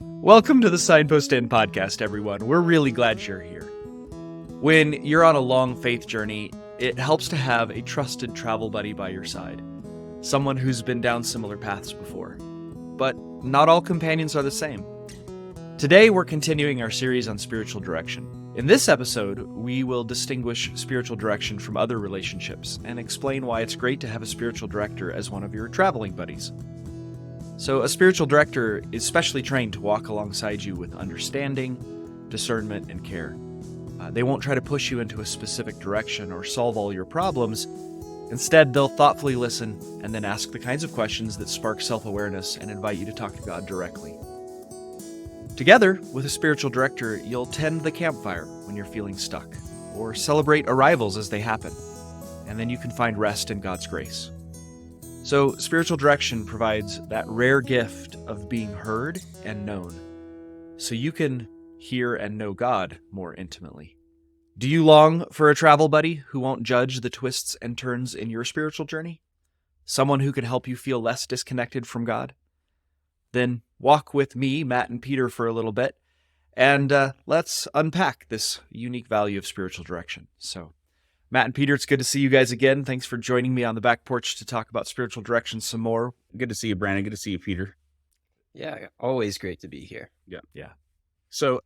Welcome to the Signpost Inn podcast, everyone. We're really glad you're here. When you're on a long faith journey, it helps to have a trusted travel buddy by your side, someone who's been down similar paths before. But not all companions are the same. Today, we're continuing our series on spiritual direction. In this episode, we will distinguish spiritual direction from other relationships and explain why it's great to have a spiritual director as one of your traveling buddies. So a spiritual director is specially trained to walk alongside you with understanding, discernment, and care. They won't try to push you into a specific direction or solve all your problems. Instead, they'll thoughtfully listen and then ask the kinds of questions that spark self-awareness and invite you to talk to God directly. Together, with a spiritual director, you'll tend the campfire when you're feeling stuck, or celebrate arrivals as they happen, and then you can find rest in God's grace. So, spiritual direction provides that rare gift of being heard and known, so you can hear and know God more intimately. Do you long for a travel buddy who won't judge the twists and turns in your spiritual journey? Someone who can help you feel less disconnected from God? Then walk with me, Matt and Peter, for a little bit, and let's unpack this unique value of spiritual direction. So, Matt and Peter, it's good to see you guys again. Thanks for joining me on the back porch to talk about spiritual direction some more. Good to see you, Brandon. Good to see you, Peter. Yeah, always great to be here. Yeah. So,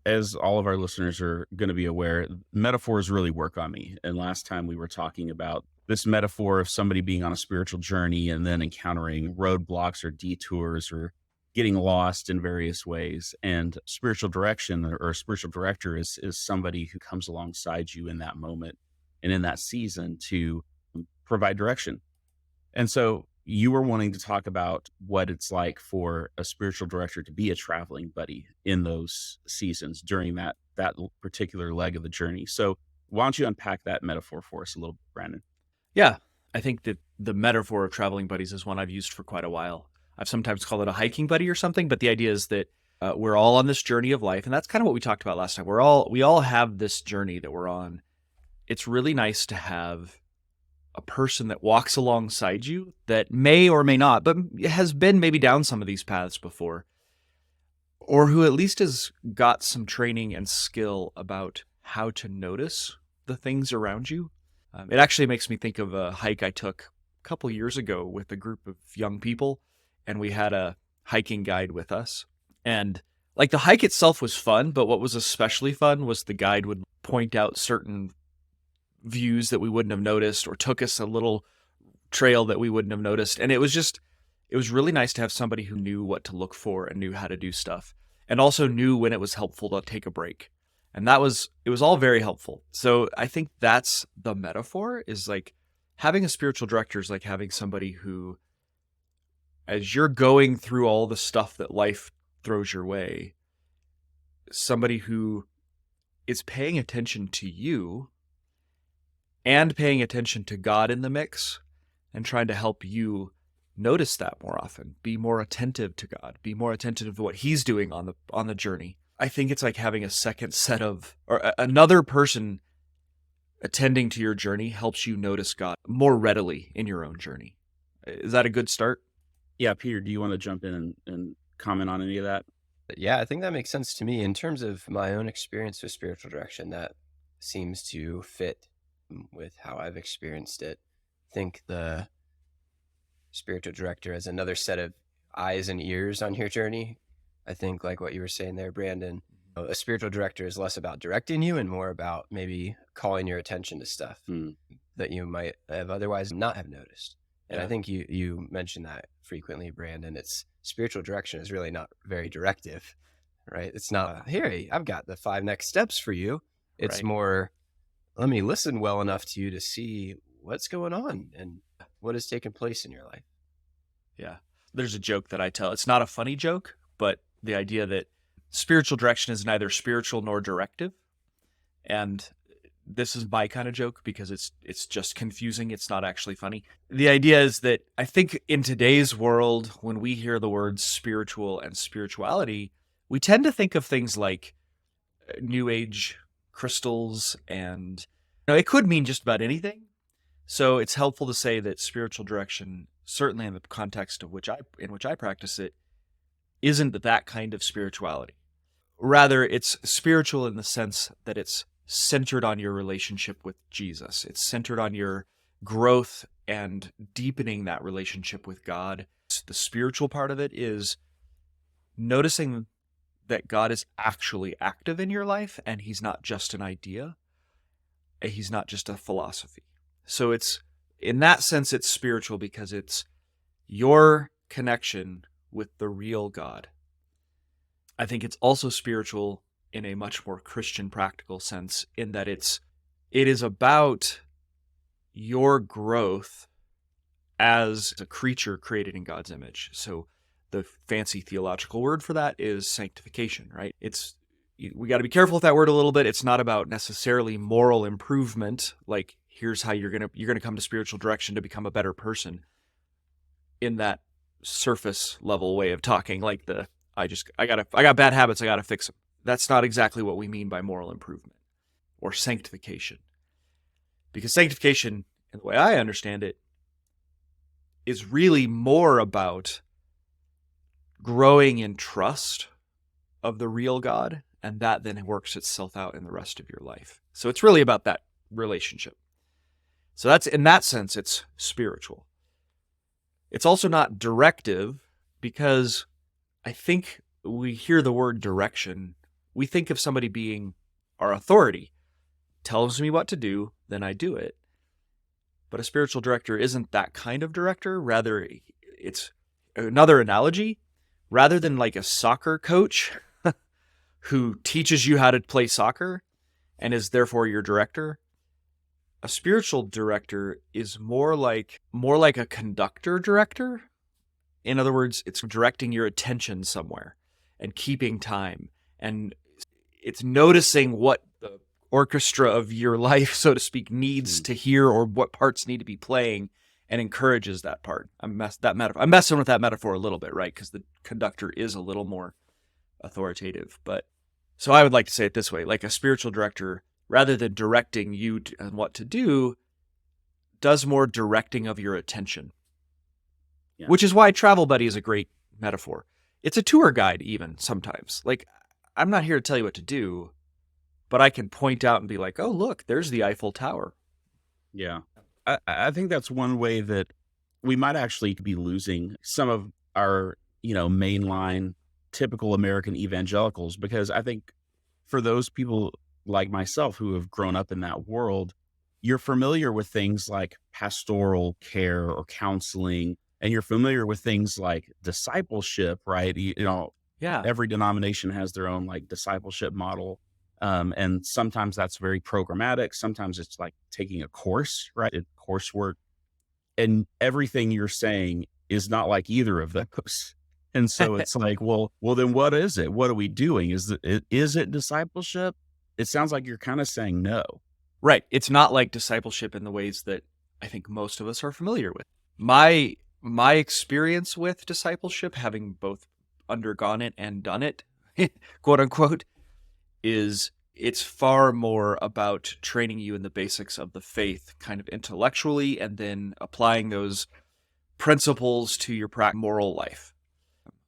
as all of our listeners are going to be aware, metaphors really work on me. And last time we were talking about this metaphor of somebody being on a spiritual journey and then encountering roadblocks or detours or getting lost in various ways. And spiritual direction or a spiritual director is somebody who comes alongside you in that moment and in that season to provide direction. And so you were wanting to talk about what it's like for a spiritual director to be a traveling buddy in those seasons during that particular leg of the journey. So why don't you unpack that metaphor for us a little bit, Brandon? Yeah, I think that the metaphor of traveling buddies is one I've used for quite a while. I've sometimes called it a hiking buddy or something, but the idea is that we're all on this journey of life, and that's kind of what we talked about last time. We all have this journey that we're on. It's really nice to have a person that walks alongside you that may or may not, but has been maybe down some of these paths before, or who at least has got some training and skill about how to notice the things around you. It actually makes me think of a hike I took a couple years ago with a group of young people, and we had a hiking guide with us. And like the hike itself was fun, but what was especially fun was the guide would point out certain views that we wouldn't have noticed or took us a little trail that we wouldn't have noticed. And it was really nice to have somebody who knew what to look for and knew how to do stuff and also knew when it was helpful to take a break. And it was all very helpful. So I think that's the metaphor, is like having a spiritual director is like having somebody who, as you're going through all the stuff that life throws your way, somebody who is paying attention to you and paying attention to God in the mix and trying to help you notice that more often, be more attentive to God, be more attentive to what He's doing on the journey. I think it's like having a second set of, or another person attending to your journey helps you notice God more readily in your own journey. Is that a good start? Yeah, Peter, do you want to jump in and comment on any of that? Yeah, I think that makes sense to me. In terms of my own experience with spiritual direction, that seems to fit with how I've experienced it. I think the spiritual director as another set of eyes and ears on your journey. I think, like what you were saying there, Brandon, a spiritual director is less about directing you and more about maybe calling your attention to stuff that you might have otherwise not have noticed. And I think you mentioned that frequently, Brandon. It's spiritual direction is really not very directive, right? It's not, here, I've got the 5 next steps for you. It's more, let me listen well enough to you to see what's going on and what has taken place in your life. Yeah. There's a joke that I tell. It's not a funny joke, but the idea that spiritual direction is neither spiritual nor directive. And this is my kind of joke because it's just confusing. It's not actually funny. The idea is that I think in today's world, when we hear the words spiritual and spirituality, we tend to think of things like New Age crystals, and it could mean just about anything. So it's helpful to say that spiritual direction, certainly in the context of which I practice it, isn't that kind of spirituality. Rather, it's spiritual in the sense that it's centered on your relationship with Jesus. It's centered on your growth and deepening that relationship with God. The spiritual part of it is noticing that God is actually active in your life, and he's not just an idea. He's not just a philosophy. So it's, in that sense, it's spiritual because it's your connection with the real God. I think it's also spiritual in a much more Christian practical sense, in that it is about your growth as a creature created in God's image. So the fancy theological word for that is sanctification, right? We got to be careful with that word a little bit. It's not about necessarily moral improvement, like here's how you're going to come to spiritual direction to become a better person, in that surface level way of talking, like I got bad habits, I got to fix them. That's not exactly what we mean by moral improvement or sanctification. Because sanctification, in the way I understand it, is really more about growing in trust of the real God, and that then works itself out in the rest of your life. So it's really about that relationship. So that's, in that sense, it's spiritual. It's also not directive, because I think we hear the word direction, we think of somebody being our authority. Tells me what to do, then I do it. But a spiritual director isn't that kind of director. Rather, it's another analogy. Rather than like a soccer coach who teaches you how to play soccer and is therefore your director, a spiritual director is more like a conductor director. In other words, it's directing your attention somewhere and keeping time, and it's noticing what the orchestra of your life, so to speak, needs to hear, or what parts need to be playing, and encourages that part. I'm messing with that metaphor a little bit, right? Because the conductor is a little more authoritative. But so I would like to say it this way: like a spiritual director, rather than directing you on what to do, does more directing of your attention. Yeah. Which is why Travel Buddy is a great metaphor. It's a tour guide even sometimes. Like, I'm not here to tell you what to do, but I can point out and be like, oh, look, there's the Eiffel Tower. Yeah. I think that's one way that we might actually be losing some of our, mainline typical American evangelicals, because I think for those people like myself who have grown up in that world, you're familiar with things like pastoral care or counseling, and you're familiar with things like discipleship, right? Yeah. Every denomination has their own like discipleship model. And sometimes that's very programmatic. Sometimes it's like taking a course, right? Coursework. And everything you're saying is not like either of those. And so it's like, well, then what is it? What are we doing? Is it discipleship? It sounds like you're kind of saying no. Right. It's not like discipleship in the ways that I think most of us are familiar with. My experience with discipleship, having both undergone it and done it, quote unquote, is it's far more about training you in the basics of the faith kind of intellectually, and then applying those principles to your moral life,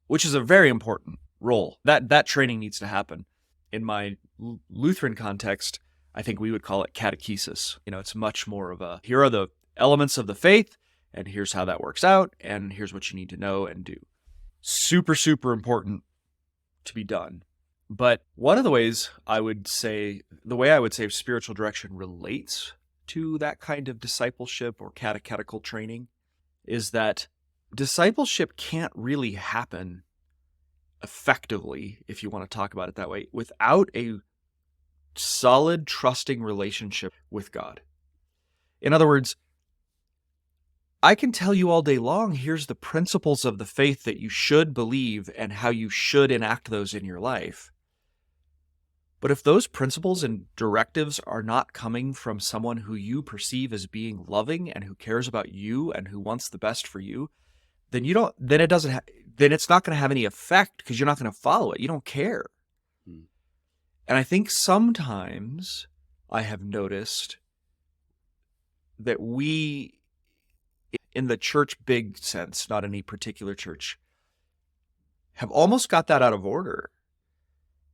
which is a very important role. That training needs to happen. In my Lutheran context, I think we would call it catechesis. It's much more of a, here are the elements of the faith, and here's how that works out, and here's what you need to know and do. Super, super important to be done. But one of the ways I would say spiritual direction relates to that kind of discipleship or catechetical training is that discipleship can't really happen effectively, if you want to talk about it that way, without a solid, trusting relationship with God. In other words, I can tell you all day long, here's the principles of the faith that you should believe and how you should enact those in your life. But if those principles and directives are not coming from someone who you perceive as being loving and who cares about you and who wants the best for you, then it's not going to have any effect, because you're not going to follow it. You don't care. And I think sometimes I have noticed that we, in the church big sense, not any particular church, have almost got that out of order.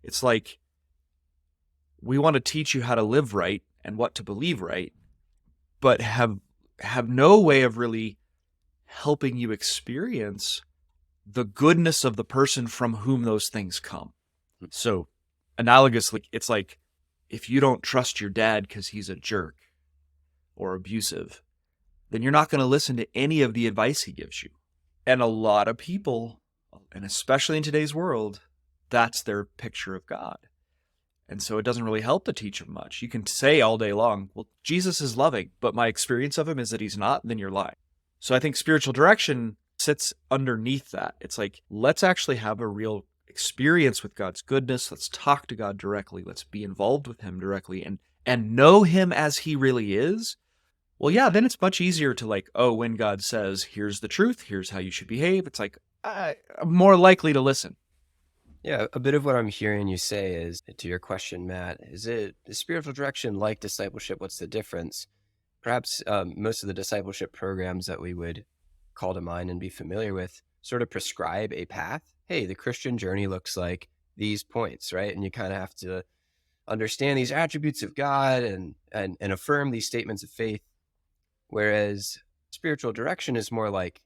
It's like, we want to teach you how to live right and what to believe right, but have no way of really helping you experience the goodness of the person from whom those things come. So analogously, it's like, if you don't trust your dad because he's a jerk or abusive, then you're not going to listen to any of the advice he gives you. And a lot of people, and especially in today's world, that's their picture of God. And so it doesn't really help to teach them much. You can say all day long, well, Jesus is loving, but my experience of him is that he's not, then you're lying. So I think spiritual direction sits underneath that. It's like, let's actually have a real experience with God's goodness. Let's talk to God directly. Let's be involved with him directly and know him as he really is. Well, yeah, then it's much easier to like, oh, when God says, here's the truth, here's how you should behave, it's like, I'm more likely to listen. Yeah, a bit of what I'm hearing you say is, to your question, Matt, is spiritual direction like discipleship? What's the difference? Perhaps most of the discipleship programs that we would call to mind and be familiar with sort of prescribe a path. Hey, the Christian journey looks like these points, right? And you kind of have to understand these attributes of God and affirm these statements of faith. Whereas spiritual direction is more like,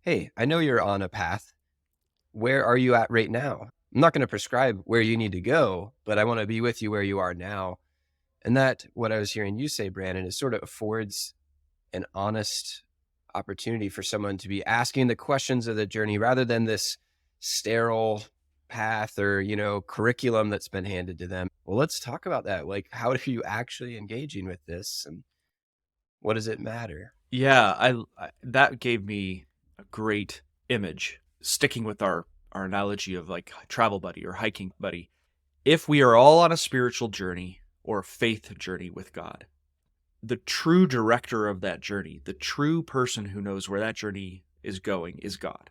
hey, I know you're on a path. Where are you at right now? I'm not going to prescribe where you need to go, but I want to be with you where you are now. And that, what I was hearing you say, Brandon, is sort of affords an honest opportunity for someone to be asking the questions of the journey rather than this sterile path or, curriculum that's been handed to them. Well, let's talk about that. Like, how are you actually engaging with this and what does it matter? Yeah, I that gave me a great image. Sticking with our analogy of like travel buddy or hiking buddy, if we are all on a spiritual journey or a faith journey with God, the true director of that journey, the true person who knows where that journey is going is God.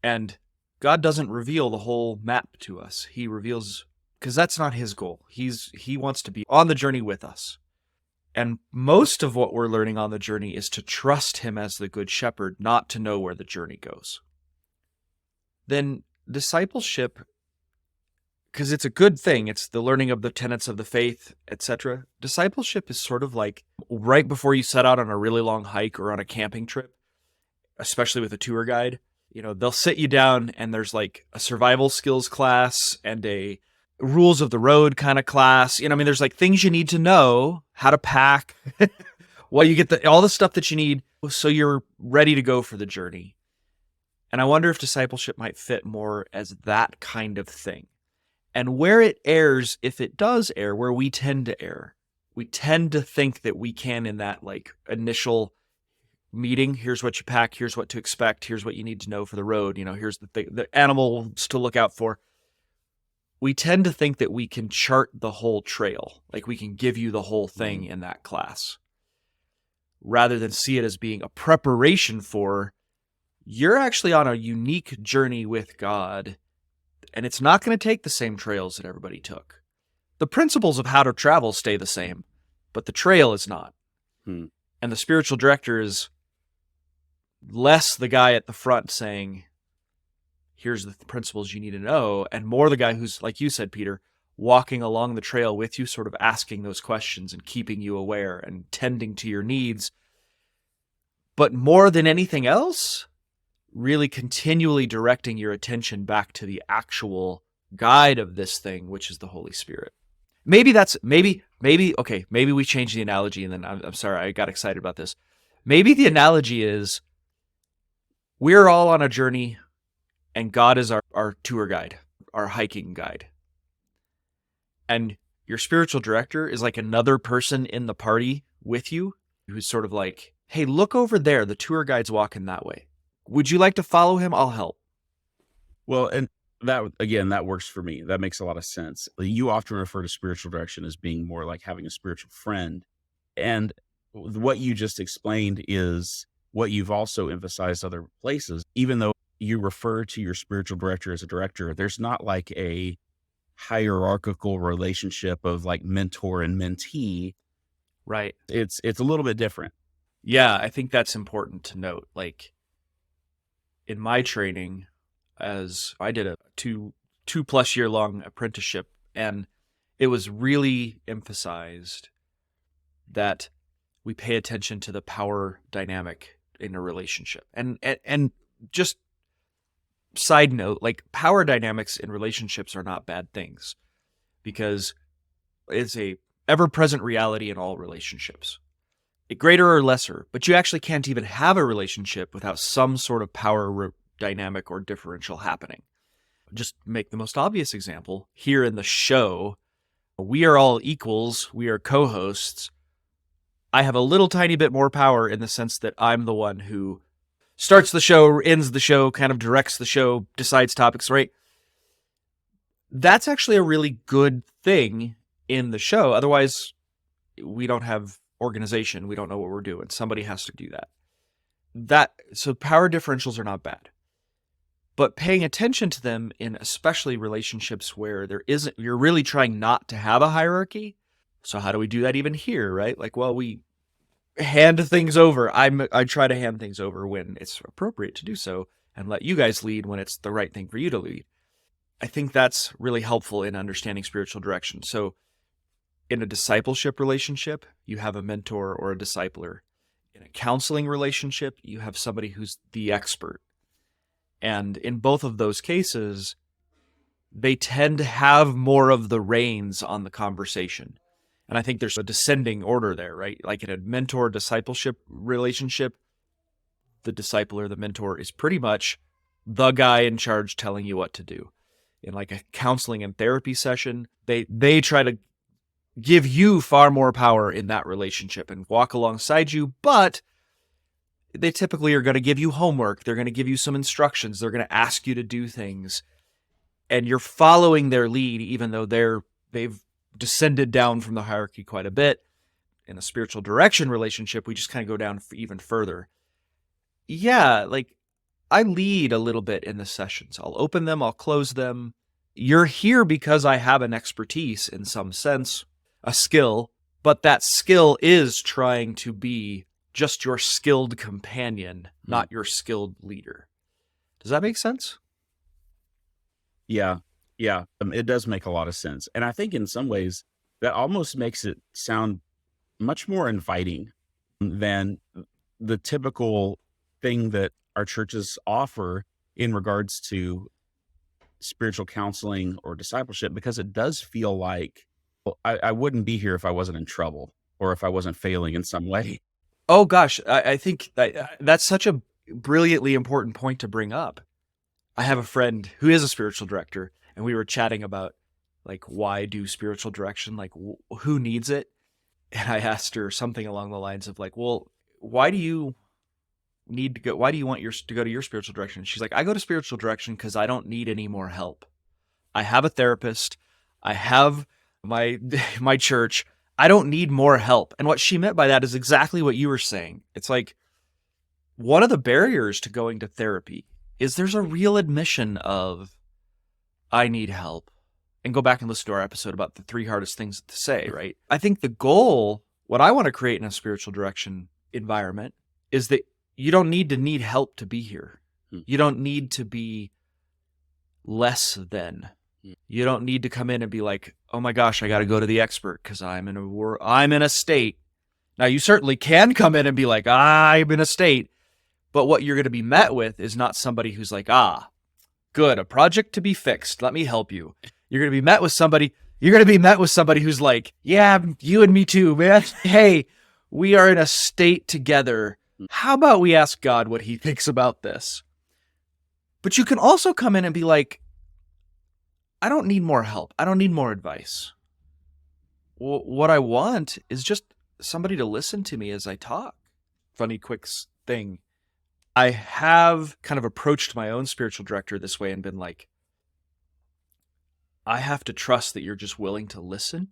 And God doesn't reveal the whole map to us. He reveals, because that's not his goal. He wants to be on the journey with us. And most of what we're learning on the journey is to trust him as the good shepherd, not to know where the journey goes. Then discipleship, because it's a good thing, it's the learning of the tenets of the faith, etc. Discipleship is sort of like right before you set out on a really long hike or on a camping trip, especially with a tour guide. They'll sit you down and there's like a survival skills class and a rules of the road kind of class. There's like things you need to know, how to pack, well, you get all the stuff that you need so you're ready to go for the journey. And I wonder if discipleship might fit more as that kind of thing. And where it errs, if it does err, where we tend to err, we tend to think that we can, in that like initial meeting, here's what you pack, here's what to expect, here's what you need to know for the road, here's the animals to look out for. We tend to think that we can chart the whole trail, like we can give you the whole thing in that class, rather than see it as being a preparation for, you're actually on a unique journey with God, and it's not going to take the same trails that everybody took. The principles of how to travel stay the same, but the trail is not. And the spiritual director is less the guy at the front saying, here's the principles you need to know, and more the guy who's, like you said, Peter, walking along the trail with you, sort of asking those questions and keeping you aware and tending to your needs. But more than anything else, really continually directing your attention back to the actual guide of this thing, which is the Holy Spirit. Maybe we change the analogy, and then I'm sorry, I got excited about this. Maybe the analogy is, we're all on a journey, and God is our tour guide, our hiking guide. And your spiritual director is like another person in the party with you, who's sort of like, hey, look over there, the tour guide's walking that way. Would you like to follow him? I'll help. Well, and that works for me. That makes a lot of sense. You often refer to spiritual direction as being more like having a spiritual friend. And what you just explained is what you've also emphasized other places. Even though you refer to your spiritual director as a director, there's not like a hierarchical relationship of like mentor and mentee. Right. It's a little bit different. Yeah, I think that's important to note. Like, in my training, as I did a two plus year long apprenticeship, and it was really emphasized that we pay attention to the power dynamic in a relationship. And just side note, like, power dynamics in relationships are not bad things, because it's a ever-present reality in all relationships, greater or lesser. But you actually can't even have a relationship without some sort of power dynamic or differential happening. Just make the most obvious example here in the show. We are all equals. We are co-hosts. I have a little tiny bit more power in the sense that I'm the one who starts the show, ends the show, kind of directs the show, decides topics, right? That's actually a really good thing in the show. Otherwise, we don't have organization. We don't know what we're doing. Somebody has to do that. So power differentials are not bad. But paying attention to them in especially relationships where you're really trying not to have a hierarchy. So how do we do that even here, right? Like, well, we hand things over. I try to hand things over when it's appropriate to do so, and let you guys lead when it's the right thing for you to lead. I think that's really helpful in understanding spiritual direction. So in a discipleship relationship, you have a mentor or a discipler. In a counseling relationship, you have somebody who's the expert. And in both of those cases, they tend to have more of the reins on the conversation. And I think there's a descending order there, right? Like in a mentor-discipleship relationship, the discipler, the mentor, is pretty much the guy in charge telling you what to do. In like a counseling and therapy session, they try to give you far more power in that relationship and walk alongside you, but they typically are going to give you homework. They're going to give you some instructions. They're going to ask you to do things. And you're following their lead, even though they've descended down from the hierarchy quite a bit. In a spiritual direction relationship, we just kind of go down even further. Yeah, like, I lead a little bit in the sessions. I'll open them, I'll close them. You're here because I have an expertise in some sense, a skill, but that skill is trying to be just your skilled companion, not your skilled leader. Does that make sense? Yeah. It does make a lot of sense. And I think in some ways that almost makes it sound much more inviting than the typical thing that our churches offer in regards to spiritual counseling or discipleship, because it does feel like, well, I wouldn't be here if I wasn't in trouble or if I wasn't failing in some way. Oh gosh, I think that's such a brilliantly important point to bring up. I have a friend who is a spiritual director, and we were chatting about, like, why do spiritual direction? Like, who needs it? And I asked her something along the lines of, like, well, why do you need to go? Why do you want to go to your spiritual direction? And she's like, I go to spiritual direction because I don't need any more help. I have a therapist. I have my church. I don't need more help. And what she meant by that is exactly what you were saying. It's like, one of the barriers to going to therapy is there's a real admission of, I need help. And go back and listen to our episode about the 3 hardest things to say, right? I think the goal, what I want to create in a spiritual direction environment, is that you don't need to need help to be here. You don't need to be less than. You don't need to come in and be like, oh my gosh, I got to go to the expert because I'm in a state. Now, you certainly can come in and be like, I'm in a state. But what you're going to be met with is not somebody who's like, good, a project to be fixed. Let me help you. You're going to be met with somebody who's like, yeah, you and me too, man. Hey, we are in a state together. How about we ask God what he thinks about this? But you can also come in and be like, I don't need more help. I don't need more advice. What I want is just somebody to listen to me as I talk. Funny quick thing. I have kind of approached my own spiritual director this way and been like, I have to trust that you're just willing to listen.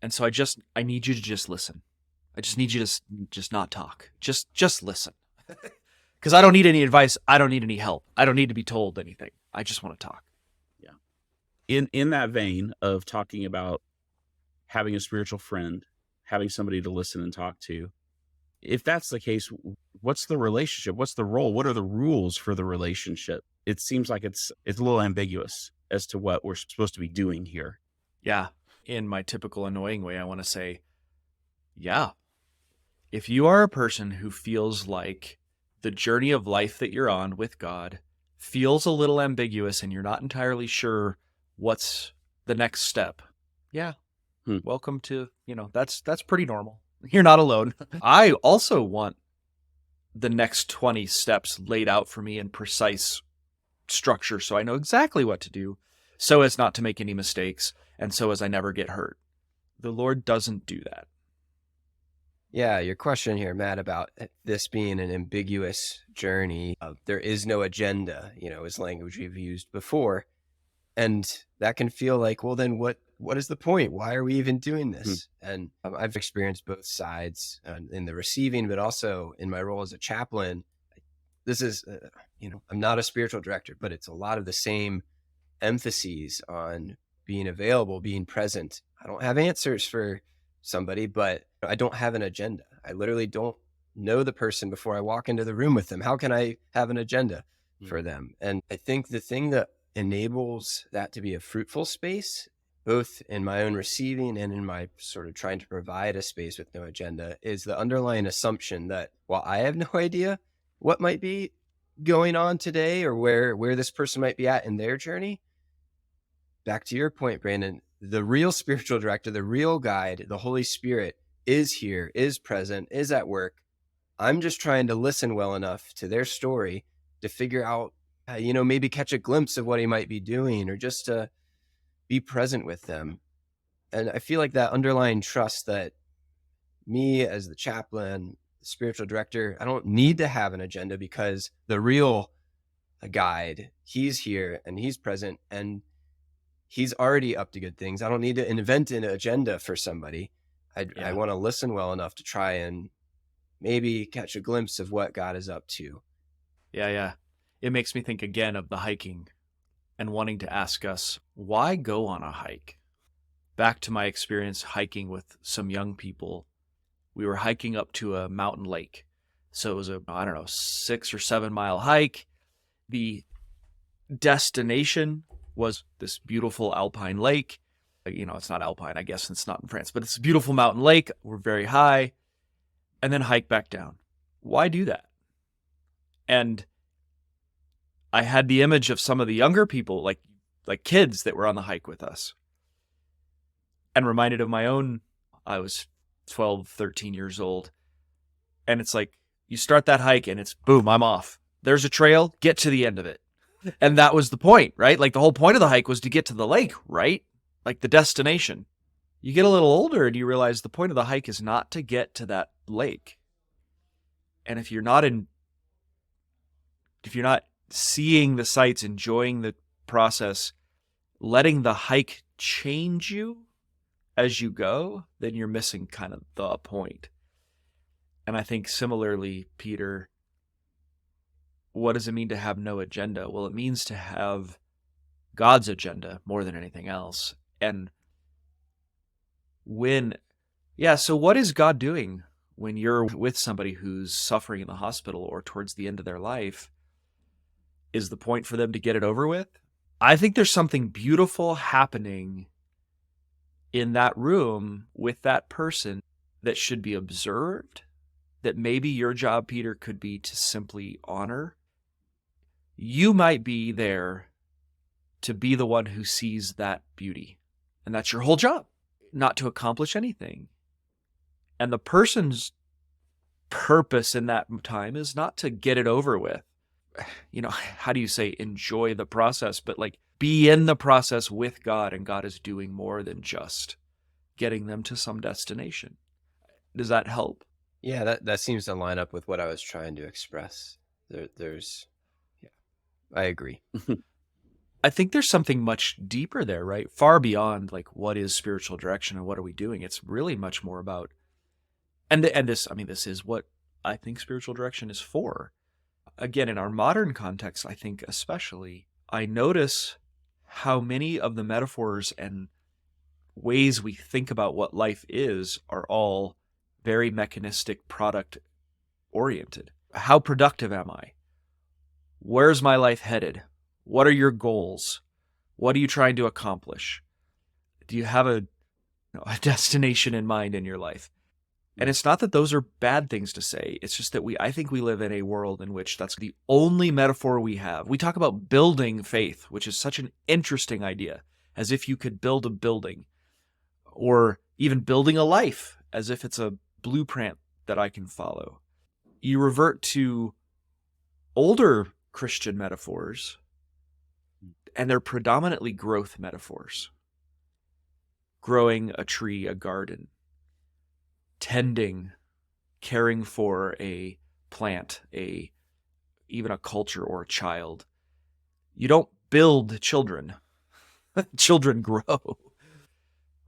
And so I need you to just listen. I just need you to just not talk. Just listen. Because I don't need any advice. I don't need any help. I don't need to be told anything. I just want to talk. Yeah. In that vein of talking about having a spiritual friend, having somebody to listen and talk to, if that's the case, what's the relationship? What's the role? What are the rules for the relationship? It seems like it's a little ambiguous as to what we're supposed to be doing here. Yeah. In my typical annoying way, I want to say, yeah, if you are a person who feels like the journey of life that you're on with God feels a little ambiguous and you're not entirely sure what's the next step, yeah, welcome to, that's pretty normal. You're not alone. I also want the next 20 steps laid out for me in precise structure so I know exactly what to do so as not to make any mistakes and so as I never get hurt. The Lord doesn't do that. Yeah, your question here, Matt, about this being an ambiguous journey. There is no agenda, is language we've used before. And that can feel like, well, then what is the point? Why are we even doing this? And I've experienced both sides in the receiving, but also in my role as a chaplain. This is, I'm not a spiritual director, but it's a lot of the same emphases on being available, being present. I don't have answers for somebody, but I don't have an agenda. I literally don't know the person before I walk into the room with them. How can I have an agenda for them? And I think the thing that enables that to be a fruitful space, both in my own receiving and in my sort of trying to provide a space with no agenda, is the underlying assumption that while I have no idea what might be going on today or where this person might be at in their journey, back to your point, Brandon, the real spiritual director, the real guide, the Holy Spirit is here, is present, is at work. I'm just trying to listen well enough to their story to figure out, maybe catch a glimpse of what he might be doing or just to be present with them. And I feel like that underlying trust that me as the chaplain, the spiritual director, I don't need to have an agenda because the real guide, he's here and he's present and he's already up to good things. I don't need to invent an agenda for somebody. I want to listen well enough to try and maybe catch a glimpse of what God is up to. Yeah. It makes me think again of the hiking and wanting to ask us, why go on a hike? Back to my experience hiking with some young people. We were hiking up to a mountain lake. So it was 6 or 7 mile hike. The destination was this beautiful alpine lake. It's not alpine, I guess it's not in France, but it's a beautiful mountain lake. We're very high. And then hike back down. Why do that? And I had the image of some of the younger people, like kids that were on the hike with us, and reminded of my own. I was 12, 13 years old. And it's like, you start that hike and it's boom, I'm off. There's a trail, get to the end of it. And that was the point, right? Like the whole point of the hike was to get to the lake, right? Like the destination. You get a little older and you realize the point of the hike is not to get to that lake. And if you're not seeing the sights, enjoying the process, letting the hike change you as you go, then you're missing kind of the point. And I think similarly, Peter, what does it mean to have no agenda? Well, it means to have God's agenda more than anything else. And so what is God doing when you're with somebody who's suffering in the hospital or towards the end of their life? Is the point for them to get it over with? I think there's something beautiful happening in that room with that person that should be observed, that maybe your job, Peter, could be to simply honor. You might be there to be the one who sees that beauty. And that's your whole job, not to accomplish anything. And the person's purpose in that time is not to get it over with. How do you say enjoy the process? But like be in the process with God, and God is doing more than just getting them to some destination. Does that help? Yeah, that seems to line up with what I was trying to express. I agree. I think there's something much deeper there, right? Far beyond like what is spiritual direction and what are we doing? It's really much more about, this is what I think spiritual direction is for. Again, in our modern context, I think especially, I notice how many of the metaphors and ways we think about what life is are all very mechanistic, product oriented. How productive am I? Where's my life headed? What are your goals? What are you trying to accomplish? Do you have a destination in mind in your life? And it's not that those are bad things to say. It's just that I think we live in a world in which that's the only metaphor we have. We talk about building faith, which is such an interesting idea, as if you could build a building, or even building a life, as if it's a blueprint that I can follow. You revert to older Christian metaphors, and they're predominantly growth metaphors. Growing a tree, a garden, tending, caring for a plant, even a culture or a child. You don't build children. Children grow.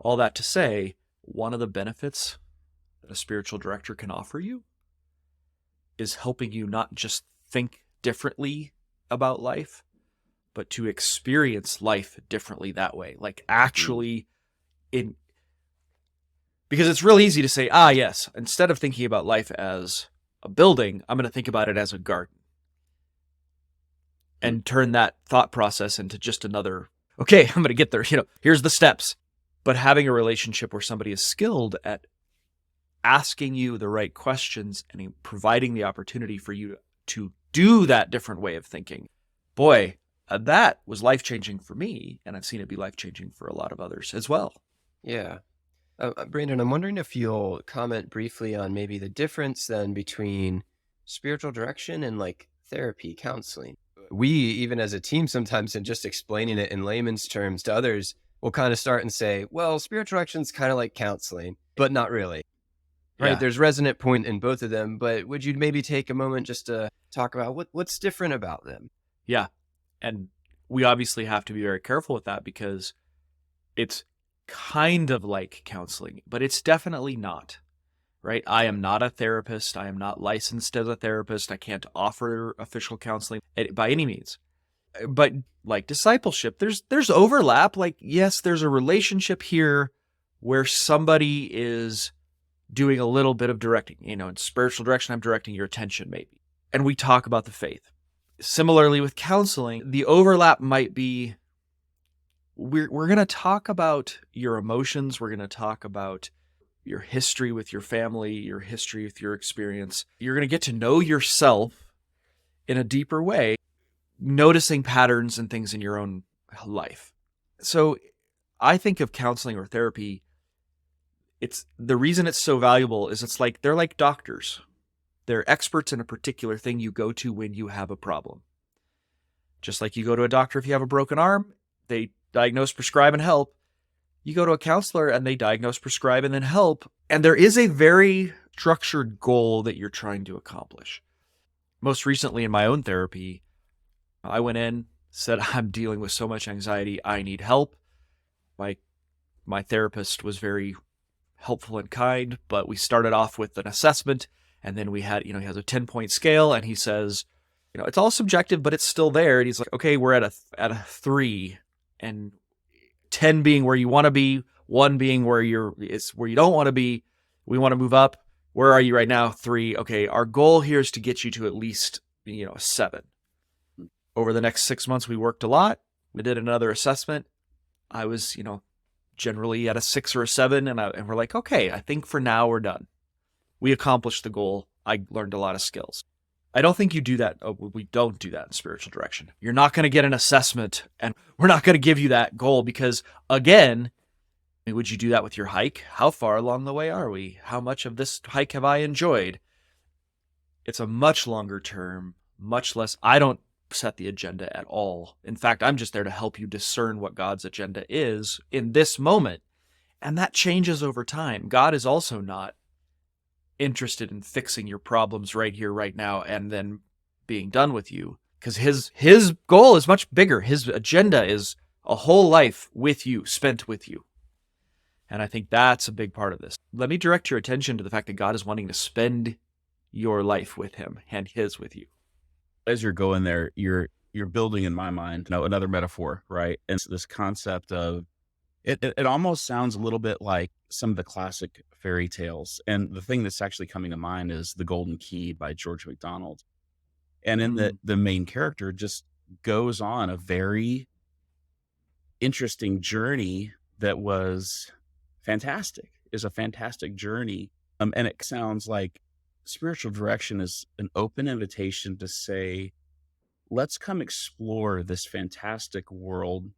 All that to say, one of the benefits that a spiritual director can offer you is helping you not just think differently about life, but to experience life differently that way. Like actually because it's real easy to say, yes, instead of thinking about life as a building, I'm going to think about it as a garden. And turn that thought process into just another, okay, I'm going to get there. Here's the steps. But having a relationship where somebody is skilled at asking you the right questions and providing the opportunity for you to do that different way of thinking. Boy, that was life-changing for me, and I've seen it be life-changing for a lot of others as well. Yeah. Brandon, I'm wondering if you'll comment briefly on maybe the difference then between spiritual direction and like therapy, counseling. We, even as a team, sometimes in just explaining it in layman's terms to others, will kind of start and say, well, spiritual direction is kind of like counseling, but not really. Right? Yeah. There's resonant point in both of them, but would you maybe take a moment just to talk about what's different about them? Yeah. And we obviously have to be very careful with that because it's kind of like counseling, but it's definitely not, right? I am not a therapist. I am not licensed as a therapist. I can't offer official counseling by any means. But like discipleship, there's overlap. Like, yes, there's a relationship here where somebody is doing a little bit of directing. In spiritual direction, I'm directing your attention maybe. And we talk about the faith. Similarly with counseling, the overlap might be we're going to talk about your emotions. We're going to talk about your history with your family, your history with your experience. You're going to get to know yourself in a deeper way, noticing patterns and things in your own life. So I think of counseling or therapy, it's the reason it's so valuable is it's like they're like doctors. They're experts in a particular thing you go to when you have a problem. Just like you go to a doctor if you have a broken arm, they diagnose, prescribe, and help. You go to a counselor and they diagnose, prescribe, and then help. And there is a very structured goal that you're trying to accomplish. Most recently in my own therapy, I went in, said, I'm dealing with so much anxiety, I need help. My therapist was very helpful and kind, but we started off with an assessment, and then we had, he has a 10-point scale, and he says, it's all subjective, but it's still there. And he's like, okay, we're at a 3, and 10 being where you want to be, 1 being where you don't want to be. We want to move up. Where are you right now? 3. Okay, our goal here is to get you to at least, a 7. Over the next 6 months, we worked a lot. We did another assessment. I was, generally at a 6 or a 7, and we're like, okay, I think for now we're done. We accomplished the goal. I learned a lot of skills. I don't think you do that. We don't do that in spiritual direction. You're not going to get an assessment, and we're not going to give you that goal because, again, would you do that with your hike? How far along the way are we? How much of this hike have I enjoyed? It's a much longer term, much less. I don't set the agenda at all. In fact, I'm just there to help you discern what God's agenda is in this moment. And that changes over time. God is also not interested in fixing your problems right here, right now, and then being done with you. Because his goal is much bigger. His agenda is a whole life with you, spent with you. And I think that's a big part of this. Let me direct your attention to the fact that God is wanting to spend your life with him and his with you. As you're going there, you're building in my mind, another metaphor, right? And it's this concept of It almost sounds a little bit like some of the classic fairy tales, and the thing that's actually coming to mind is The Golden Key by George MacDonald. And in Mm, the main character just goes on a very interesting journey that was fantastic, is a fantastic journey. And it sounds like spiritual direction is an open invitation to say, let's come explore this fantastic world.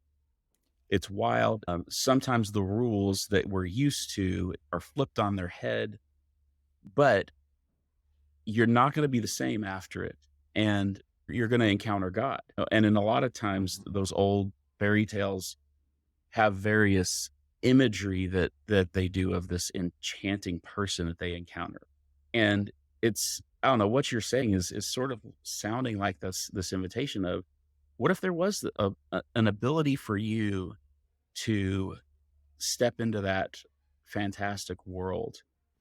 It's wild. Sometimes the rules that we're used to are flipped on their head, but you're not going to be the same after it. And you're going to encounter God. And in a lot of times, those old fairy tales have various imagery that they do of this enchanting person that they encounter. And it's, I don't know, what you're saying is sort of sounding like this invitation of, what if there was an ability for you to step into that fantastic world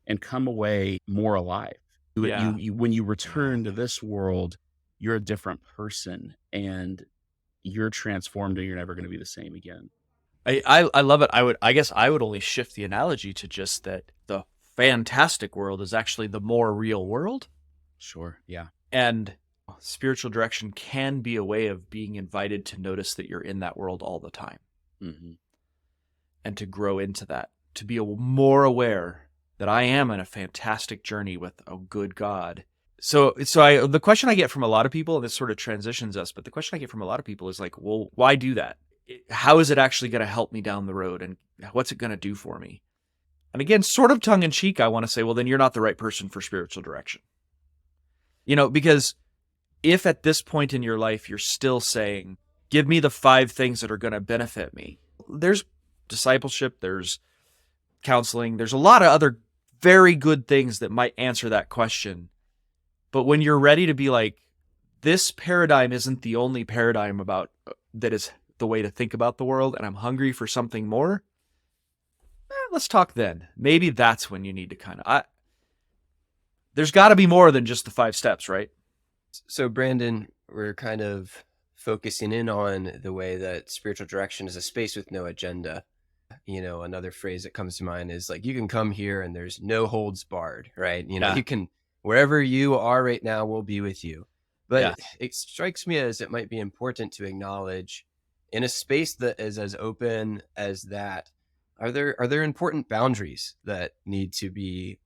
and come away more alive? yeah. When you return to this world, you're a different person and you're transformed and you're never going to be the same again. I love it. I guess I would only shift the analogy to just that the fantastic world is actually the more real world. Sure. Yeah. And spiritual direction can be a way of being invited to notice that you're in that world all the time Hmm. and to grow into that, to be more aware that I am in a fantastic journey with a good God. So the question I get from a lot of people, and this sort of transitions us, but the question I get from a lot of people is like, well, why do that? How is it actually going to help me down the road? And what's it going to do for me? And again, sort of tongue in cheek, I want to say, well, then you're not the right person for spiritual direction. Because if at this point in your life, you're still saying, give me the 5 things that are going to benefit me. There's discipleship, there's counseling, there's a lot of other very good things that might answer that question. But when you're ready to be like, this paradigm isn't the only paradigm about that is the way to think about the world, and I'm hungry for something more, let's talk then. Maybe that's when you need to kind of, there's got to be more than just the 5 steps, right? So, Brandon, we're kind of focusing in on the way that spiritual direction is a space with no agenda. Another phrase that comes to mind is like, you can come here and there's no holds barred, right? Yeah. You can, wherever you are right now, we'll be with you. But Yeah. it strikes me as it might be important to acknowledge, in a space that is as open as that, are there important boundaries that need to be,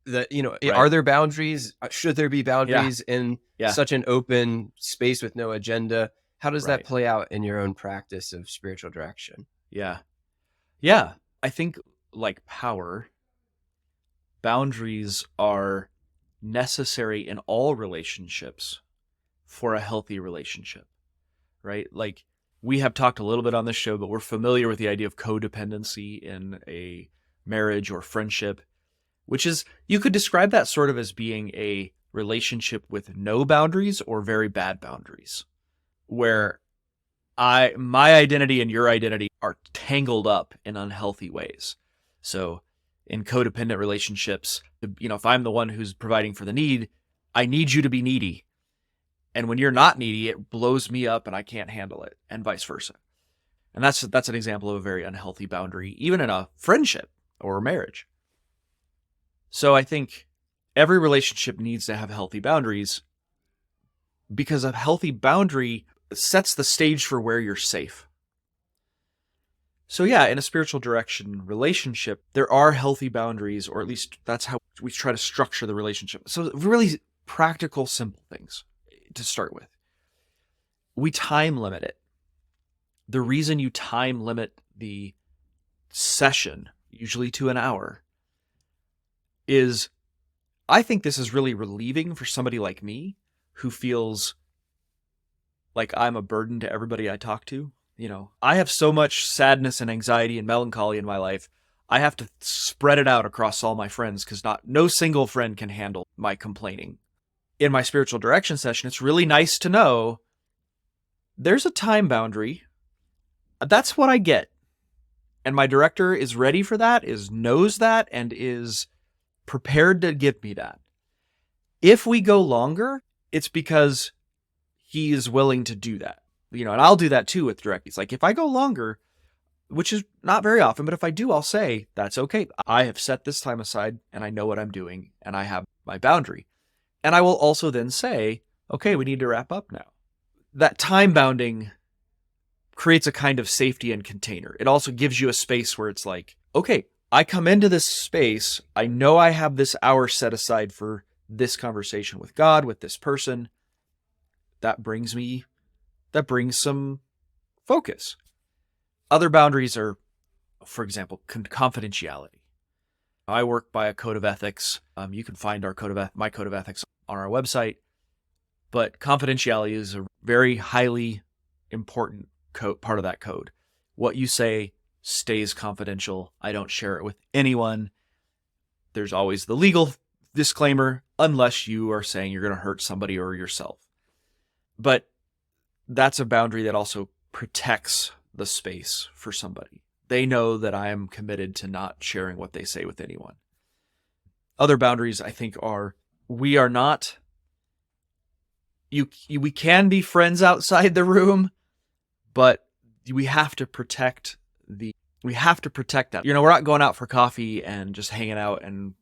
that, Right. are there boundaries? Should there be boundaries in Yeah. such an open space with no agenda? How does Right. that play out in your own practice of spiritual direction? Yeah. Yeah. I think, like power, boundaries are necessary in all relationships for a healthy relationship, right? Like, we have talked a little bit on this show, but we're familiar with the idea of codependency in a marriage or friendship, which is, you could describe that sort of as being a relationship with no boundaries or very bad boundaries, where my identity and your identity are tangled up in unhealthy ways. So in codependent relationships, if I'm the one who's providing for the need, I need you to be needy. And when you're not needy, it blows me up and I can't handle it, and vice versa. And that's an example of a very unhealthy boundary, even in a friendship or a marriage. So I think every relationship needs to have healthy boundaries, because a healthy boundary sets the stage for where you're safe. So yeah, in a spiritual direction relationship, there are healthy boundaries, or at least that's how we try to structure the relationship. So really practical, simple things to start with. We time limit it. The reason you time limit the session, usually to an hour, is, I think this is really relieving for somebody like me who feels like I'm a burden to everybody I talk to. I have so much sadness and anxiety and melancholy in my life. I have to spread it out across all my friends, because no single friend can handle my complaining. In my spiritual direction session, it's really nice to know there's a time boundary. That's what I get. And my director is ready for that, knows that, and is prepared to give me that. If we go longer, it's because he is willing to do that. And I'll do that too with direct. It's like, if I go longer, which is not very often, but if I do, I'll say, that's okay. I have set this time aside and I know what I'm doing and I have my boundary. And I will also then say, okay, we need to wrap up now. That time bounding creates a kind of safety and container. It also gives you a space where it's like, okay, I come into this space. I know I have this hour set aside for this conversation with God, with this person. That brings some focus. Other boundaries are, for example, confidentiality. I work by a code of ethics. You can find my code of ethics on our website. But confidentiality is a very highly important part of that code. What you say stays confidential. I don't share it with anyone. There's always the legal disclaimer, unless you are saying you're going to hurt somebody or yourself. But that's a boundary that also protects the space for somebody. They know that I am committed to not sharing what they say with anyone. Other boundaries, I think, are we are not. We can be friends outside the room, but we have to protect that. We're not going out for coffee and just hanging out and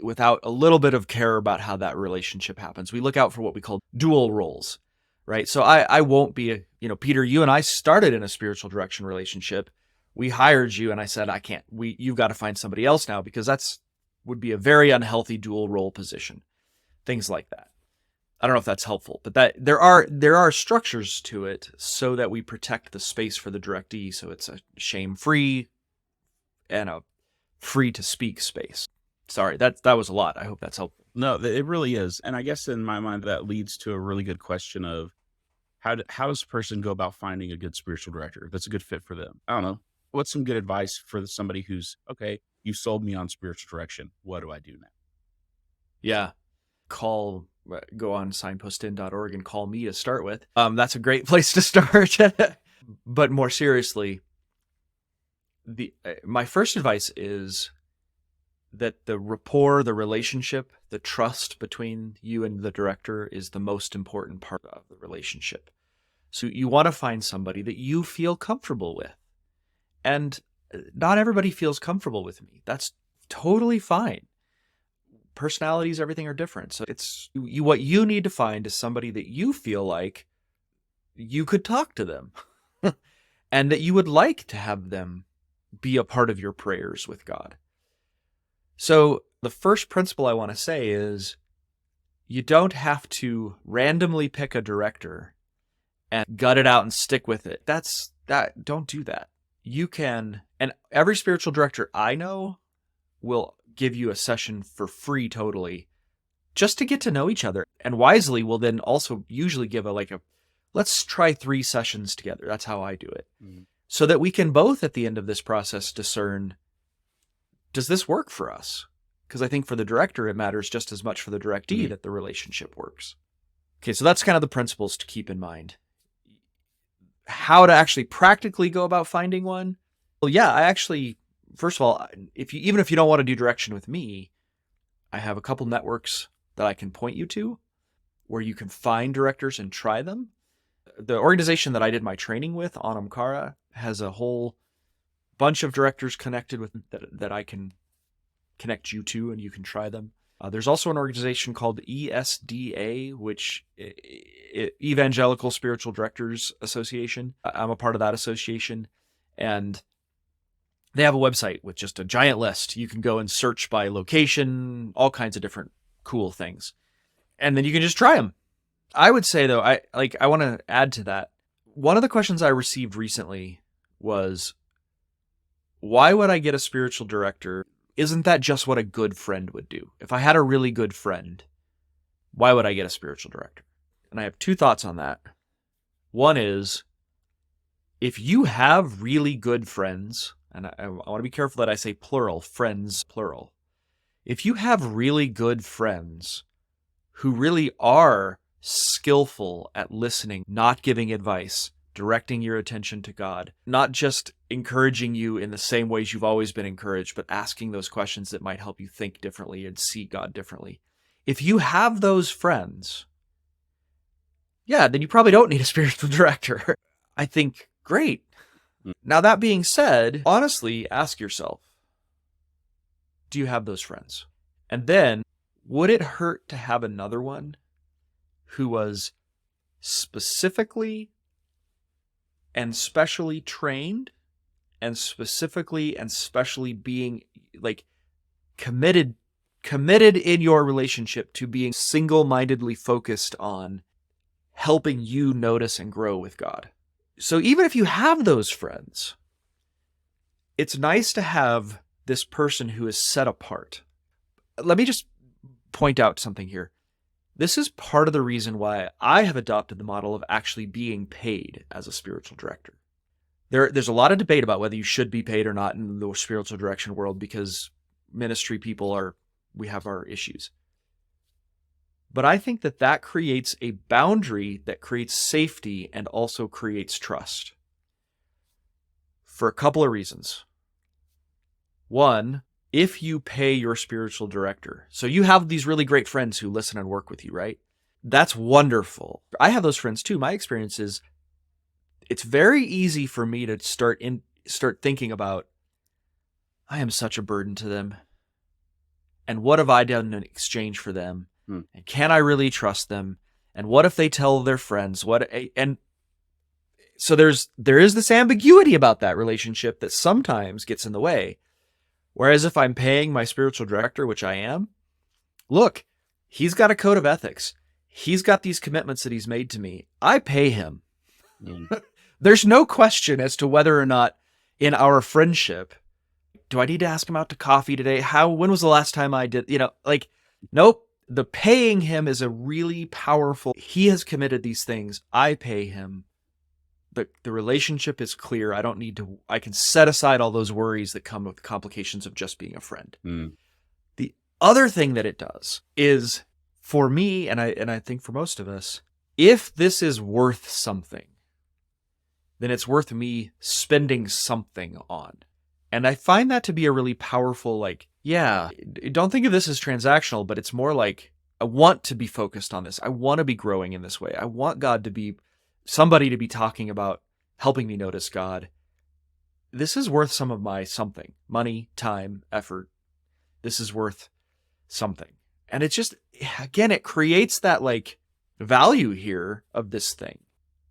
without a little bit of care about how that relationship happens. We look out for what we call dual roles, right? So I won't be Peter, you and I started in a spiritual direction relationship. We hired you and I said, I can't, you've got to find somebody else now because would be a very unhealthy dual role position. Things like that. I don't know if that's helpful, but that there are structures to it so that we protect the space for the directee. So it's a shame-free and a free-to-speak space. Sorry, that was a lot. I hope that's helpful. No, it really is. And I guess in my mind, that leads to a really good question of how does a person go about finding a good spiritual director that's a good fit for them? I don't know. What's some good advice for somebody who's, okay, you sold me on spiritual direction. What do I do now? Yeah. Go on signpostin.org and call me to start with. That's a great place to start. But more seriously, my first advice is that the rapport, the relationship, the trust between you and the director is the most important part of the relationship. So you want to find somebody that you feel comfortable with. And not everybody feels comfortable with me. That's totally fine. Personalities, everything are different. So what you need to find is somebody that you feel like you could talk to them and that you would like to have them be a part of your prayers with God. So the first principle I want to say is you don't have to randomly pick a director and gut it out and stick with it. Don't do that. You can, and every spiritual director I know will give you a session for free totally just to get to know each other. And wisely will then also usually give let's try 3 sessions together. That's how I do it. Mm-hmm. So that we can both at the end of this process discern, does this work for us? Because I think for the director, it matters just as much for the directee that the relationship works. Okay, so that's kind of the principles to keep in mind. How to actually practically go about finding one? Well, yeah, first of all, even if you don't want to do direction with me, I have a couple networks that I can point you to where you can find directors and try them. The organization that I did my training with, Anamkara, has a whole bunch of directors connected with that I can connect you to, and you can try them. There's also an organization called ESDA, which Evangelical Spiritual Directors Association. I'm a part of that association, and they have a website with just a giant list. You can go and search by location, all kinds of different cool things, and then you can just try them. I would say, though, I want to add to that. One of the questions I received recently was, why would I get a spiritual director? Isn't that just what a good friend would do? If I had a really good friend, why would I get a spiritual director? And I have 2 thoughts on that. One is, if you have really good friends, and I want to be careful that I say plural, friends, plural. If you have really good friends who really are skillful at listening, not giving advice, directing your attention to God, not just encouraging you in the same ways you've always been encouraged, but asking those questions that might help you think differently and see God differently. If you have those friends, yeah, then you probably don't need a spiritual director. I think, great. Now, that being said, honestly, ask yourself, do you have those friends? And then, would it hurt to have another one who was specifically and specially trained and specifically and specially being like committed in your relationship to being single-mindedly focused on helping you notice and grow with God? So even if you have those friends, it's nice to have this person who is set apart. Let me just point out something here. This is part of the reason why I have adopted the model of actually being paid as a spiritual director. There's a lot of debate about whether you should be paid or not in the spiritual direction world, because ministry people we have our issues. But I think that creates a boundary that creates safety and also creates trust for a couple of reasons. One, if you pay your spiritual director, so you have these really great friends who listen and work with you, right? That's wonderful. I have those friends too. My experience is it's very easy for me to start thinking about, I am such a burden to them. And what have I done in exchange for them? And can I really trust them? And what if they tell their friends? And so there is this ambiguity about that relationship that sometimes gets in the way. Whereas if I'm paying my spiritual director, which I am, look, he's got a code of ethics. He's got these commitments that he's made to me. I pay him. There's no question as to whether or not in our friendship, do I need to ask him out to coffee today? When was the last time I did, nope. The paying him is a really powerful, he has committed these things. I pay him. The relationship is clear. I can set aside all those worries that come with the complications of just being a friend. The other thing that it does is, for me, and I think for most of us, if this is worth something, then it's worth me spending something on. And I find that to be a really powerful, don't think of this as transactional, but it's more like, I want to be focused on this. I want to be growing in this way. I want God to be somebody to be talking about helping me notice God. This is worth some of my something. Money, time, effort. This is worth something. And it's just, again, it creates that value here of this thing.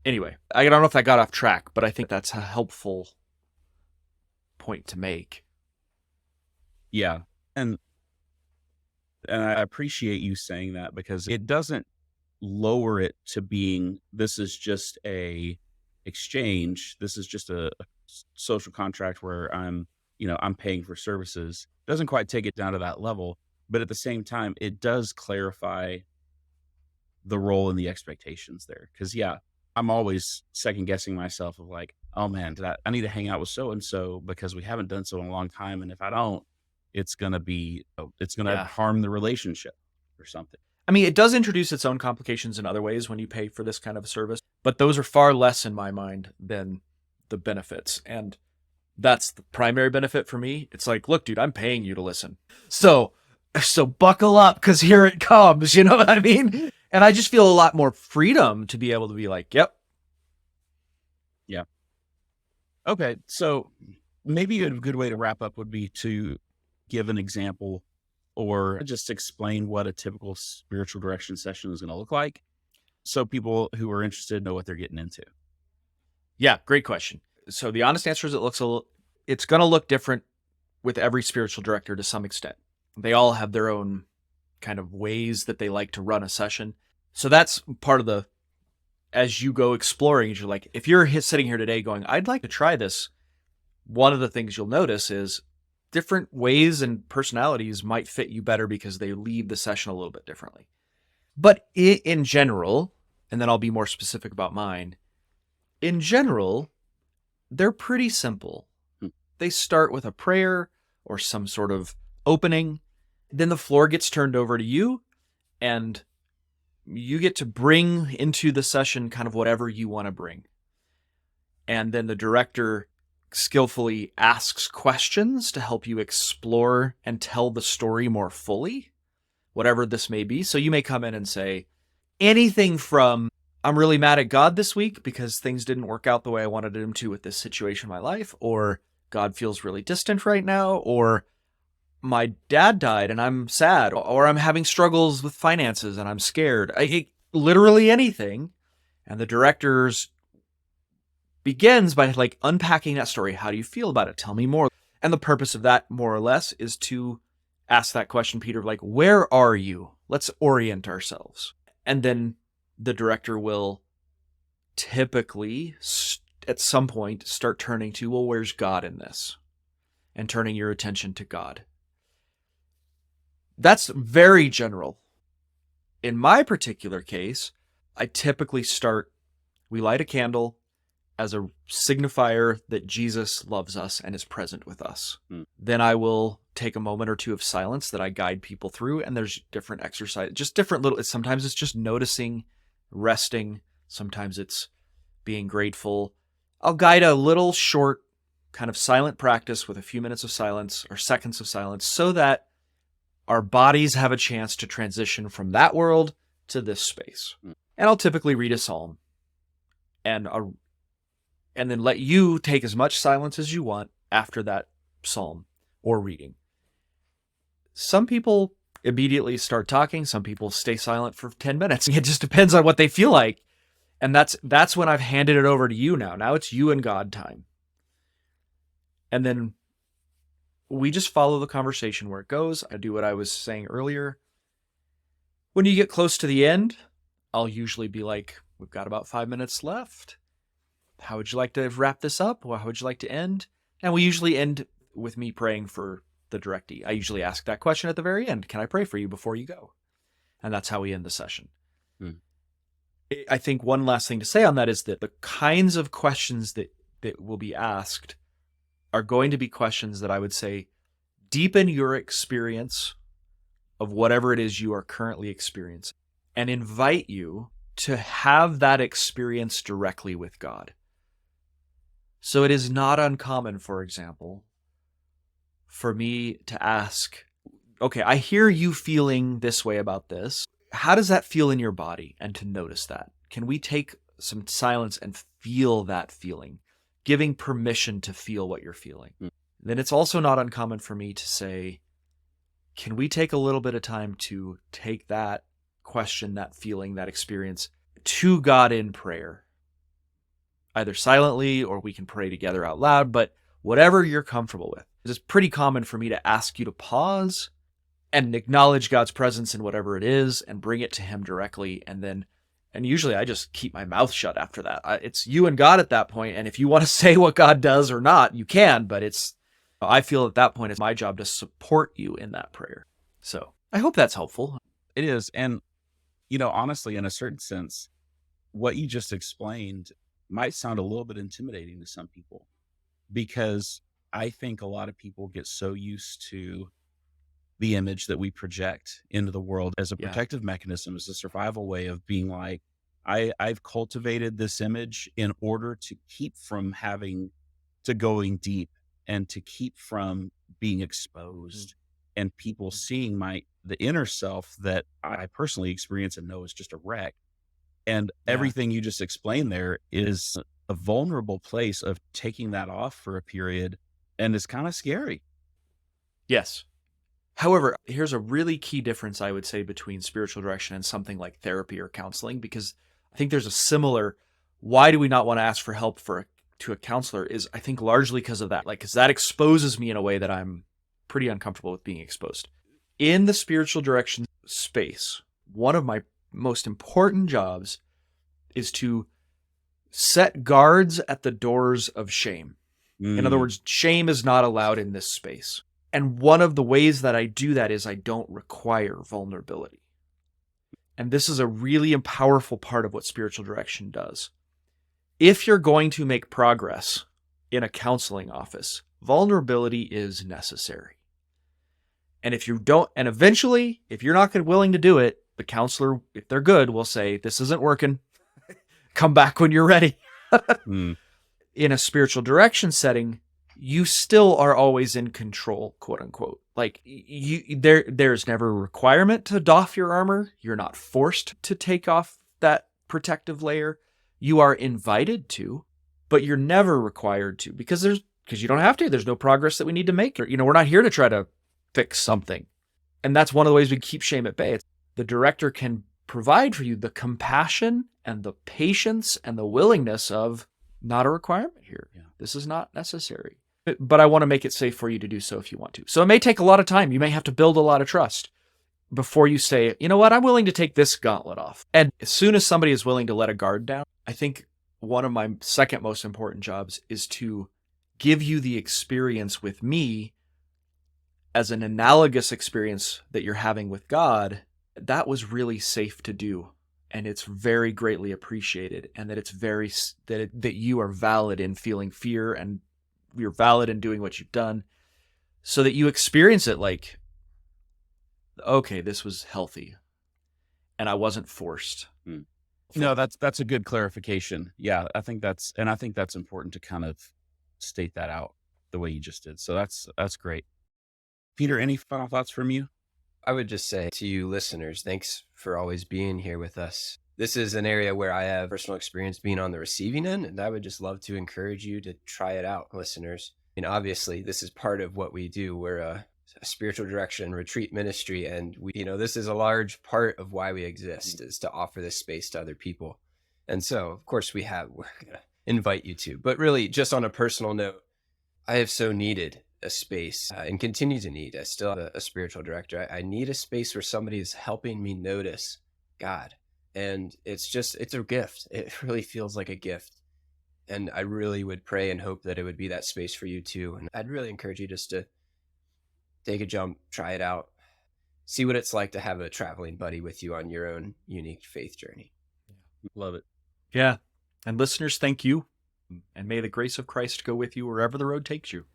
Anyway, I don't know if I got off track, but I think that's a helpful point to make. Yeah. And I appreciate you saying that, because it doesn't lower it to being, this is just a exchange. This is just a social contract where I'm paying for services. It doesn't quite take it down to that level, but at the same time, it does clarify the role and the expectations there. Because I'm always second guessing myself of oh man, I need to hang out with so-and-so because we haven't done so in a long time. And if I don't, it's going to harm the relationship or something. I mean, it does introduce its own complications in other ways when you pay for this kind of a service, but those are far less in my mind than the benefits. And that's the primary benefit for me. It's look, dude, I'm paying you to listen. So buckle up, because here it comes. You know what I mean? And I just feel a lot more freedom to be able to be yep. Yeah. Okay. So maybe a good way to wrap up would be to give an example or just explain what a typical spiritual direction session is going to look like, so people who are interested know what they're getting into. Yeah, great question. So the honest answer is it's going to look different with every spiritual director to some extent. They all have their own kind of ways that they like to run a session. So that's part of as you go exploring, you're if you're sitting here today going, I'd like to try this, one of the things you'll notice is different ways and personalities might fit you better because they leave the session a little bit differently. But in general, and then I'll be more specific about mine, in general, they're pretty simple. They start with a prayer or some sort of opening. Then the floor gets turned over to you, and you get to bring into the session kind of whatever you want to bring. And then the director skillfully asks questions to help you explore and tell the story more fully, whatever this may be. So you may come in and say anything from, I'm really mad at God this week because things didn't work out the way I wanted them to with this situation in my life, or God feels really distant right now, or my dad died and I'm sad, or I'm having struggles with finances and I'm scared. Literally anything. And the director's begins by like unpacking that story. How do you feel about it? Tell me more. And the purpose of that, more or less, is to ask that question, Peter, like, where are you? Let's orient ourselves. And then the director will typically at some point start turning to, well, where's God in this? And turning your attention to God. That's very general. In my particular case, I typically we light a candle as a signifier that Jesus loves us and is present with us. Then I will take a moment or two of silence that I guide people through, and there's different exercises, just different little, sometimes it's just noticing, resting, sometimes it's being grateful. I'll guide a little short kind of silent practice with a few minutes of silence or seconds of silence so that our bodies have a chance to transition from that world to this space. And I'll typically read a psalm and then let you take as much silence as you want after that psalm or reading. Some people immediately start talking. Some people stay silent for 10 minutes. It just depends on what they feel like. And that's when I've handed it over to you now. Now it's you and God time. And then we just follow the conversation where it goes. I do what I was saying earlier. When you get close to the end, I'll usually be like, we've got about 5 minutes left. How would you like to wrap this up? Or how would you like to end? And we usually end with me praying for the directee. I usually ask that question at the very end. Can I pray for you before you go? And that's how we end the session. I think one last thing to say on that is that the kinds of questions that will be asked are going to be questions that I would say deepen your experience of whatever it is you are currently experiencing and invite you to have that experience directly with God. So it is not uncommon, for example, for me to ask, okay, I hear you feeling this way about this. How does that feel in your body? And to notice that. Can we take some silence and feel that feeling, giving permission to feel what you're feeling? Then it's also not uncommon for me to say, can we take a little bit of time to take that question, that feeling, that experience to God in prayer? Either silently or we can pray together out loud, but whatever you're comfortable with. It's pretty common for me to ask you to pause and acknowledge God's presence in whatever it is and bring it to him directly. And usually I just keep my mouth shut after that. It's you and God at that point. And if you want to say what God does or not, you can, but I feel at that point it's my job to support you in that prayer. So I hope that's helpful. It is. And, honestly, in a certain sense, what you just explained might sound a little bit intimidating to some people, because I think a lot of people get so used to the image that we project into the world as a protective mechanism, as a survival way of being like, I've cultivated this image in order to keep from having to going deep and to keep from being exposed and people seeing the inner self that I personally experience and know is just a wreck. And everything you just explained there is a vulnerable place of taking that off for a period. And it's kind of scary. Yes. However, here's a really key difference, I would say, between spiritual direction and something like therapy or counseling, because I think there's a similar, why do we not want to ask for help to a counselor is, I think, largely because of that. Because that exposes me in a way that I'm pretty uncomfortable with being exposed. In the spiritual direction space, one of my most important jobs is to set guards at the doors of shame. In other words, shame is not allowed in this space. And one of the ways that I do that is I don't require vulnerability. And this is a really powerful part of what spiritual direction does. If you're going to make progress in a counseling office, vulnerability is necessary. And if you don't, and eventually, if you're not willing to do it, the counselor, if they're good, will say, this isn't working. Come back when you're ready. In a spiritual direction setting, you still are always in control, quote unquote. Like there's never a requirement to doff your armor. You're not forced to take off that protective layer. You are invited to, but you're never required to because you don't have to. There's no progress that we need to make. We're not here to try to fix something. And that's one of the ways we keep shame at bay. The director can provide for you the compassion and the patience and the willingness of not a requirement here. Yeah. This is not necessary. But I want to make it safe for you to do so if you want to. So it may take a lot of time. You may have to build a lot of trust before you say, you know what, I'm willing to take this gauntlet off. And as soon as somebody is willing to let a guard down, I think one of my second most important jobs is to give you the experience with me as an analogous experience that you're having with God. That was really safe to do. And it's very greatly appreciated. And that it's that you are valid in feeling fear and you're valid in doing what you've done so that you experience it like, okay, this was healthy and I wasn't forced. No, that's a good clarification. Yeah, I think that's important to kind of state that out the way you just did. So that's great. Peter, any final thoughts from you? I would just say to you listeners, thanks for always being here with us. This is an area where I have personal experience being on the receiving end, and I would just love to encourage you to try it out, listeners. I mean, obviously, this is part of what we do. We're a spiritual direction retreat ministry, and this is a large part of why we exist, is to offer this space to other people. And so, of course, we're going to invite you to. But really, just on a personal note, I have so needed a space and continue to need. I still have a spiritual director. I need a space where somebody is helping me notice God. And it's a gift. It really feels like a gift. And I really would pray and hope that it would be that space for you too. And I'd really encourage you just to take a jump, try it out, see what it's like to have a traveling buddy with you on your own unique faith journey. Love it. Yeah. And listeners, thank you. And may the grace of Christ go with you wherever the road takes you.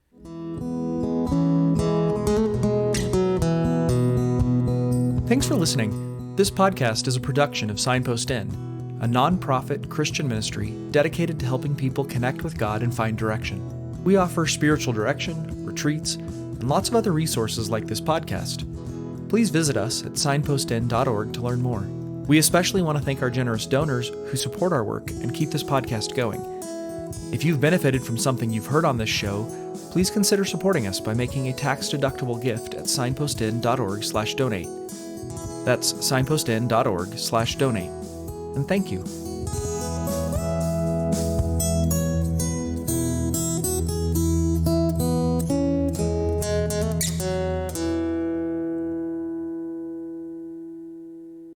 Thanks for listening. This podcast is a production of Signpost Inn, a non-profit Christian ministry dedicated to helping people connect with God and find direction. We offer spiritual direction, retreats, and lots of other resources like this podcast. Please visit us at signpostinn.org to learn more. We especially want to thank our generous donors who support our work and keep this podcast going. If you've benefited from something you've heard on this show, please consider supporting us by making a tax-deductible gift at signpostinn.org/donate. That's signpostinn.org/donate. And thank you.